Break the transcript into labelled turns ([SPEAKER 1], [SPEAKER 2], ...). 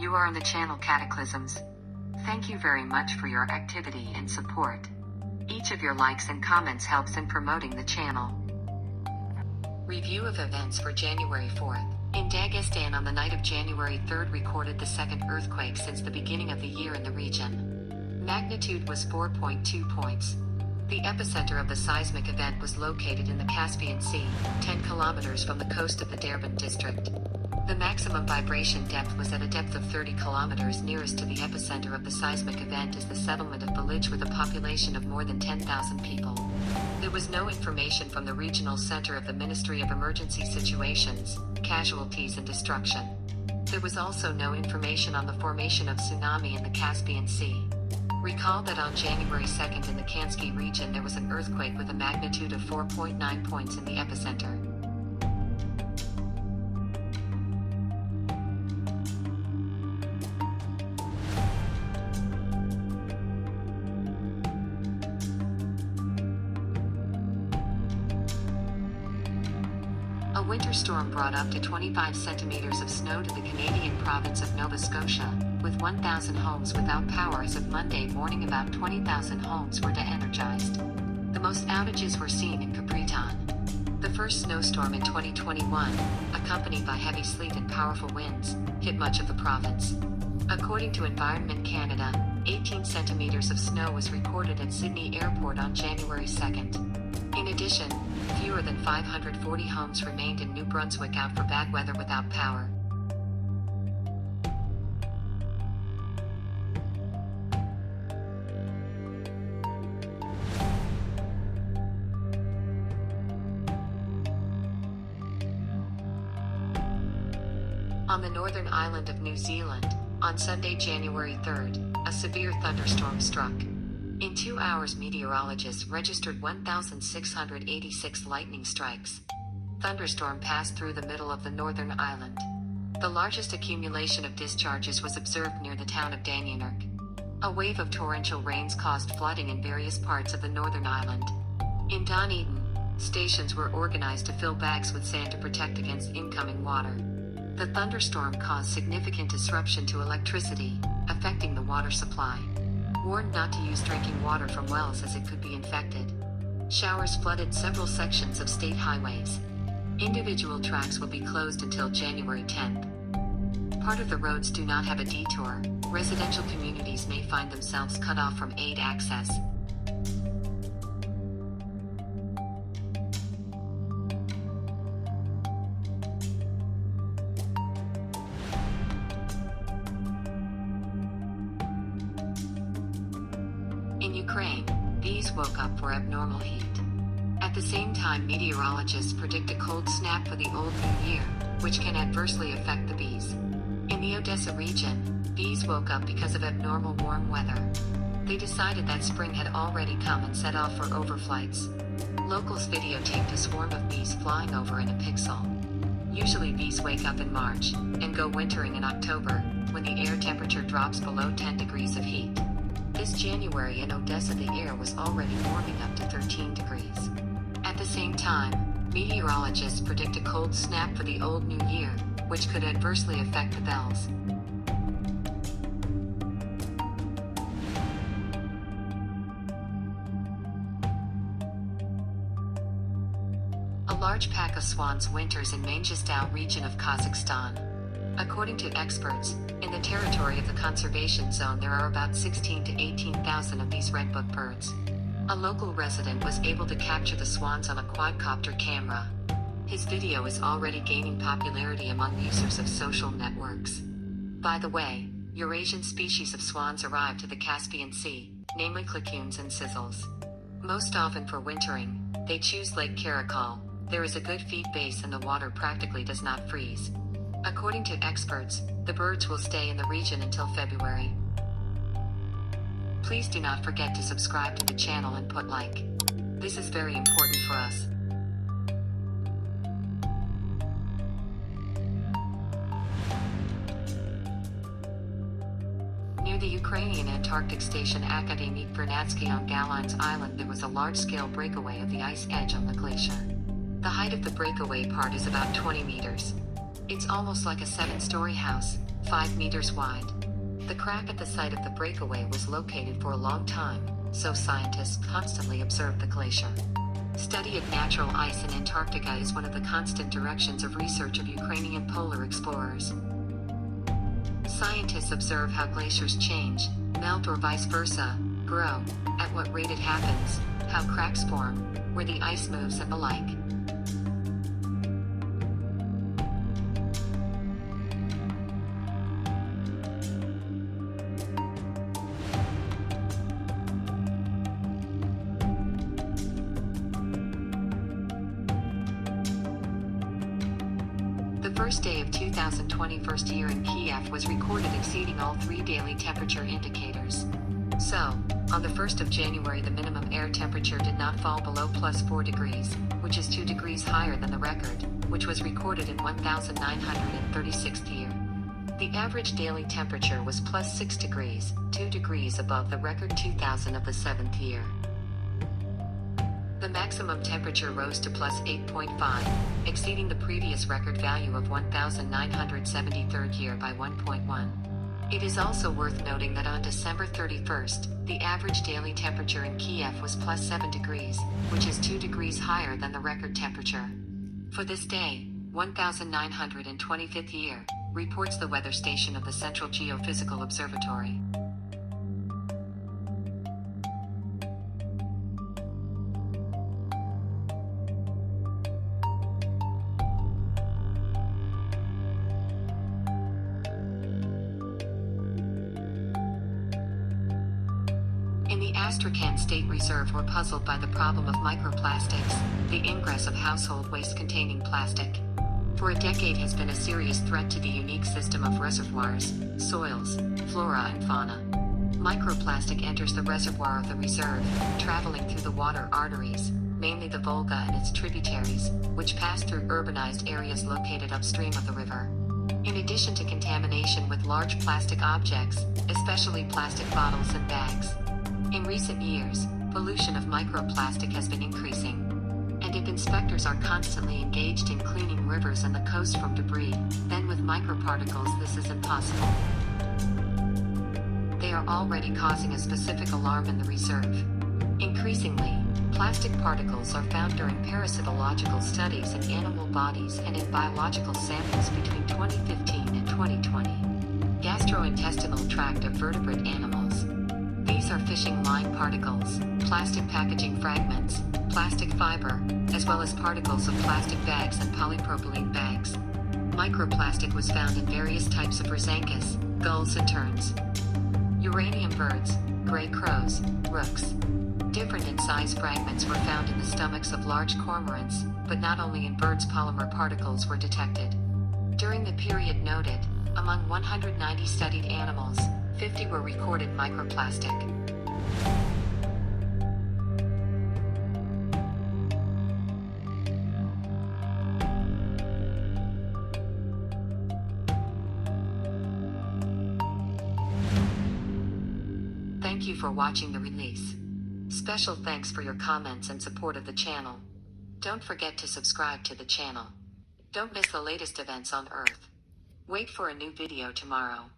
[SPEAKER 1] You are on the channel Cataclysms. Thank you very much for your activity and support. Each of your likes and comments helps in promoting the channel. Review of events for January 4th. In Dagestan on the night of January 3rd recorded the second earthquake since the beginning of the year in the region. Magnitude was 4.2 points. The epicenter of the seismic event was located in the Caspian Sea, 10 kilometers from the coast of the Derbent district. The maximum vibration depth was at a depth of 30 kilometers. Nearest to the epicenter of the seismic event is the settlement of Balij with a population of more than 10,000 people. There was no information from the regional center of the Ministry of Emergency Situations, casualties and destruction. There was also no information on the formation of tsunami in the Caspian Sea. Recall that on January 2nd in the Kansky region there was an earthquake with a magnitude of 4.9 points in the epicenter. A winter storm brought up to 25 centimeters of snow to the Canadian province of Nova Scotia, with 1,000 homes without power as of Monday morning. About 20,000 homes were de-energized. The most outages were seen in Capriton. The first snowstorm in 2021, accompanied by heavy sleet and powerful winds, hit much of the province. According to Environment Canada, 18 centimeters of snow was recorded at Sydney Airport on January 2nd. In addition, fewer than 540 homes remained in New Brunswick out for bad weather without power. On the northern island of New Zealand, on Sunday, January 3rd, a severe thunderstorm struck. In 2 hours, meteorologists registered 1,686 lightning strikes. Thunderstorm passed through the middle of the northern island. The largest accumulation of discharges was observed near the town of Dandenong. A wave of torrential rains caused flooding in various parts of the northern island. In Dunedin, stations were organized to fill bags with sand to protect against incoming water. The thunderstorm caused significant disruption to electricity, affecting the water supply. Warned not to use drinking water from wells as it could be infected. Showers flooded several sections of state highways. Individual tracks will be closed until January 10th. Part of the roads do not have a detour. Residential communities may find themselves cut off from aid access. In Ukraine, bees woke up for abnormal heat. At the same time, meteorologists predict a cold snap for the old new year, which can adversely affect the bees. In the Odessa region, bees woke up because of abnormal warm weather. They decided that spring had already come and set off for overflights. Locals videotaped a swarm of bees flying over in a pixel. Usually bees wake up in March, and go wintering in October, when the air temperature drops below 10 degrees of heat. This January in Odessa the air was already warming up to 13 degrees. At the same time, meteorologists predict a cold snap for the old new year, which could adversely affect the bells. A large pack of swans winters in Mangistau region of Kazakhstan. According to experts, in the territory of the conservation zone there are about 16 to 18,000 of these redbook birds. A local resident was able to capture the swans on a quadcopter camera. His video is already gaining popularity among users of social networks. By the way, Eurasian species of swans arrive to the Caspian Sea, namely clacoons and sizzles. Most often for wintering, they choose Lake Karakol. There is a good feed base and the water practically does not freeze. According to experts, the birds will stay in the region until February. Please do not forget to subscribe to the channel and put like. This is very important for us. Near the Ukrainian Antarctic station Akademik Vernadsky on Galan's Island there was a large-scale breakaway of the ice edge on the glacier. The height of the breakaway part is about 20 meters. It's almost like a 7-story house, 5 meters wide. The crack at the site of the breakaway was located for a long time, so scientists constantly observed the glacier. Study of natural ice in Antarctica is one of the constant directions of research of Ukrainian polar explorers. Scientists observe how glaciers change, melt or vice versa, grow, at what rate it happens, how cracks form, where the ice moves and the like. The first day of 2020 first year in Kiev was recorded exceeding all 3 daily temperature indicators. So, on the 1st of January the minimum air temperature did not fall below +4 degrees, which is 2 degrees higher than the record, which was recorded in 1936th year. The average daily temperature was +6 degrees, 2 degrees above the record 2000 of the 7th year. The maximum temperature rose to +8.5, exceeding the previous record value of 1973rd year by 1.1. It is also worth noting that on December 31st, the average daily temperature in Kiev was +7 degrees, which is 2 degrees higher than the record temperature. For this day, 1925th year, reports the weather station of the Central Geophysical Observatory. In the Astrakhan State Reserve were puzzled by the problem of microplastics, the ingress of household waste containing plastic. For a decade has been a serious threat to the unique system of reservoirs, soils, flora and fauna. Microplastic enters the reservoir of the reserve, traveling through the water arteries, mainly the Volga and its tributaries, which pass through urbanized areas located upstream of the river. In addition to contamination with large plastic objects, especially plastic bottles and bags. In recent years, pollution of microplastic has been increasing. And if inspectors are constantly engaged in cleaning rivers and the coast from debris, then with microparticles this is impossible. They are already causing a specific alarm in the reserve. Increasingly, plastic particles are found during parasitological studies in animal bodies and in biological samples between 2015 and 2020. Gastrointestinal tract of vertebrate animals. These are fishing line particles, plastic packaging fragments, plastic fiber, as well as particles of plastic bags and polypropylene bags. Microplastic was found in various types of rhesanchus, gulls and terns. Uranium birds, gray crows, rooks. Different in size fragments were found in the stomachs of large cormorants, but not only in birds polymer particles were detected. During the period noted, among 190 studied animals, 50 were recorded microplastic. Thank you for watching the release. Special thanks for your comments and support of the channel. Don't forget to subscribe to the channel. Don't miss the latest events on Earth. Wait for a new video tomorrow.